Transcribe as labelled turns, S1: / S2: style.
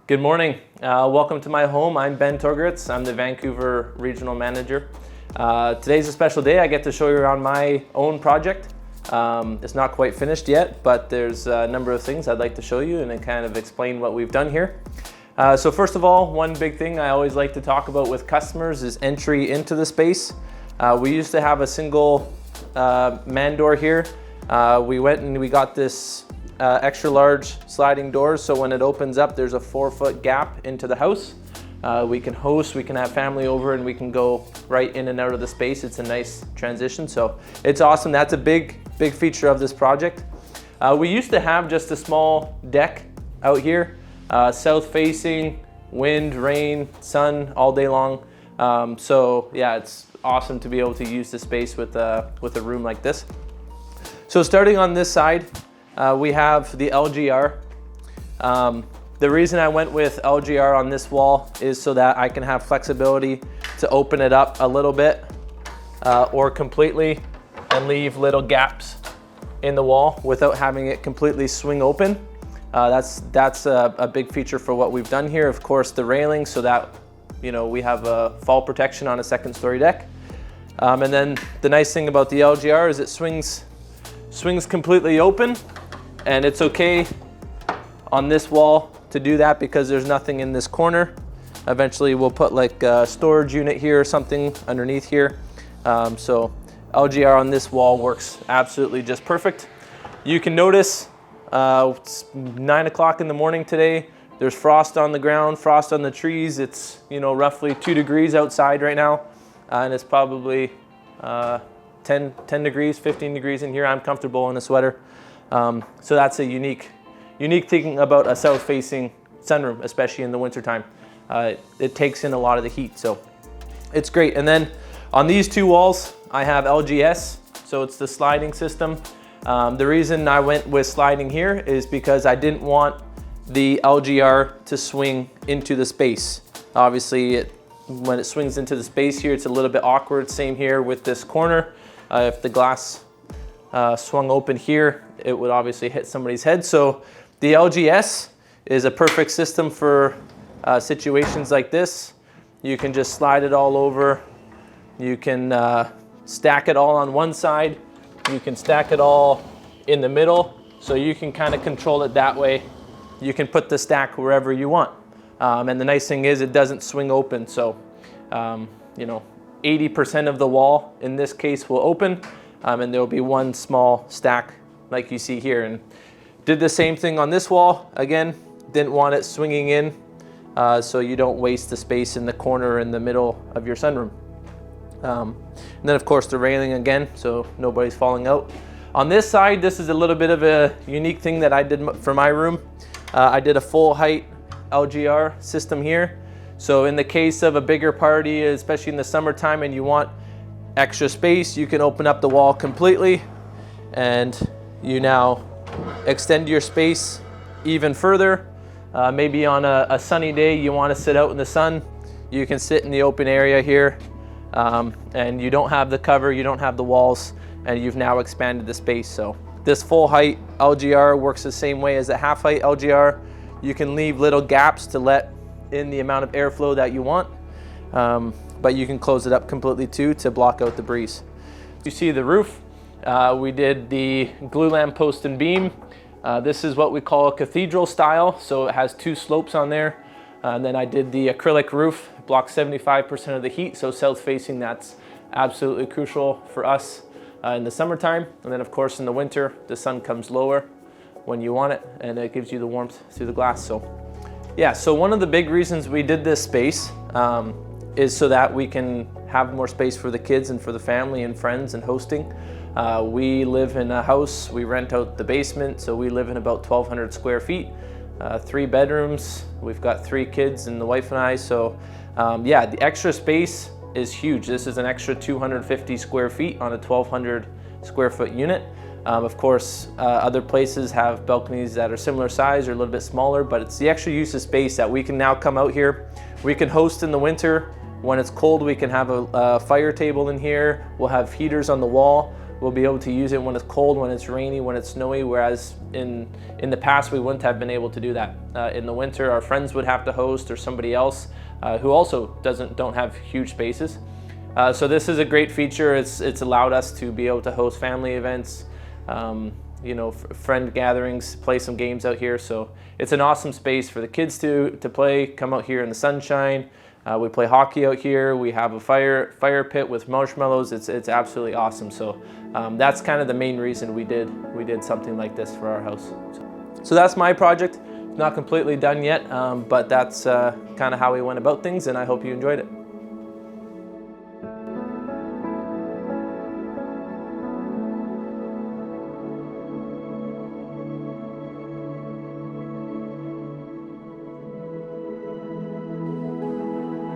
S1: Good morning. Welcome to my home. I'm Ben Torgeritz. I'm the Vancouver Regional Manager. Today's a special day. I get to show you around my own project. It's not quite finished yet, but there's a number of things I'd like to show you and then kind of explain what we've done here. So first of all, one big thing I always like to talk about with customers is entry into the space. We used to have a single man door here. We went and we got this extra large sliding doors, so when it opens up there's a 4-foot gap into the house. We can host, we can have family over, and we can go right in and out of the space. It's a nice transition, so it's awesome. That's a big feature of this project. We used to have just a small deck out here, south facing, wind, rain, sun all day long. So yeah, it's awesome to be able to use the space with a room like this. So starting on this side, we have the LGR. The reason I went with LGR on this wall is so that I can have flexibility to open it up a little bit or completely and leave little gaps in the wall without having it completely swing open. That's a big feature for what we've done here. Of course, the railing so that we have a fall protection on a second-story deck. And then the nice thing about the LGR is it swings completely open, and it's okay on this wall to do that because there's nothing in this corner. Eventually we'll put like a storage unit here or something underneath here. So LGR on this wall works absolutely just perfect. You can notice it's 9 o'clock in the morning today. There's frost on the ground, frost on the trees. It's roughly 2 degrees outside right now, and it's probably 10 degrees, 15 degrees in here. I'm comfortable in a sweater. So that's a unique thing about a south-facing sunroom, especially in the wintertime. It takes in a lot of the heat, so it's great. And then on these two walls, I have LGS, so it's the sliding system. The reason I went with sliding here is because I didn't want the LGR to swing into the space. Obviously, when it swings into the space here, it's a little bit awkward. Same here with this corner. If the glass swung open here, it would obviously hit somebody's head. So the LGS is a perfect system for situations like this. You can just slide it all over. You can stack it all on one side. You can stack it all in the middle. So you can kind of control it that way. You can put the stack wherever you want. And the nice thing is it doesn't swing open. So, 80% of the wall in this case will open, and there'll be one small stack like you see here. And did the same thing on this wall. Again, didn't want it swinging in, so you don't waste the space in the corner in the middle of your sunroom. And then of course the railing again, so nobody's falling out. On this side, this is a little bit of a unique thing that I did for my room. I did a full height LGR system here. So in the case of a bigger party, especially in the summertime, and you want extra space, you can open up the wall completely, and you now extend your space even further. Maybe on a sunny day you want to sit out in the sun, you can sit in the open area here, and you don't have the cover, you don't have the walls, and you've now expanded the space. So this full height LGR works the same way as a half height LGR. You can leave little gaps to let in the amount of airflow that you want, but you can close it up completely too to block out the breeze. You see the roof. We did the glue lamp post and beam. This is what we call a cathedral style, so it has 2 slopes on there. And then I did the acrylic roof, blocks 75% of the heat, so south facing, that's absolutely crucial for us in the summertime. And then of course in the winter, the sun comes lower when you want it, and it gives you the warmth through the glass. So yeah, so one of the big reasons we did this space is so that we can have more space for the kids and for the family and friends and hosting. We live in a house, we rent out the basement, so we live in about 1,200 square feet, 3 bedrooms. We've got 3 kids and the wife and I, so yeah, the extra space is huge. This is an extra 250 square feet on a 1,200 square foot unit. Of course, other places have balconies that are similar size or a little bit smaller, but it's the extra use of space that we can now come out here. We can host in the winter. When it's cold, we can have a fire table in here. We'll have heaters on the wall. we'll be able to use it when it's cold, when it's rainy, when it's snowy, whereas in the past we wouldn't have been able to do that. In the winter, our friends would have to host, or somebody else who also don't have huge spaces. So this is a great feature. It's allowed us to be able to host family events, you know, friend gatherings, play some games out here. So it's an awesome space for the kids to play, come out here in the sunshine. We play hockey out here. We have a fire pit with marshmallows. It's absolutely awesome. So that's kind of the main reason we did something like this for our house. So that's my project. Not completely done yet, but that's kind of how we went about things, and I hope you enjoyed it.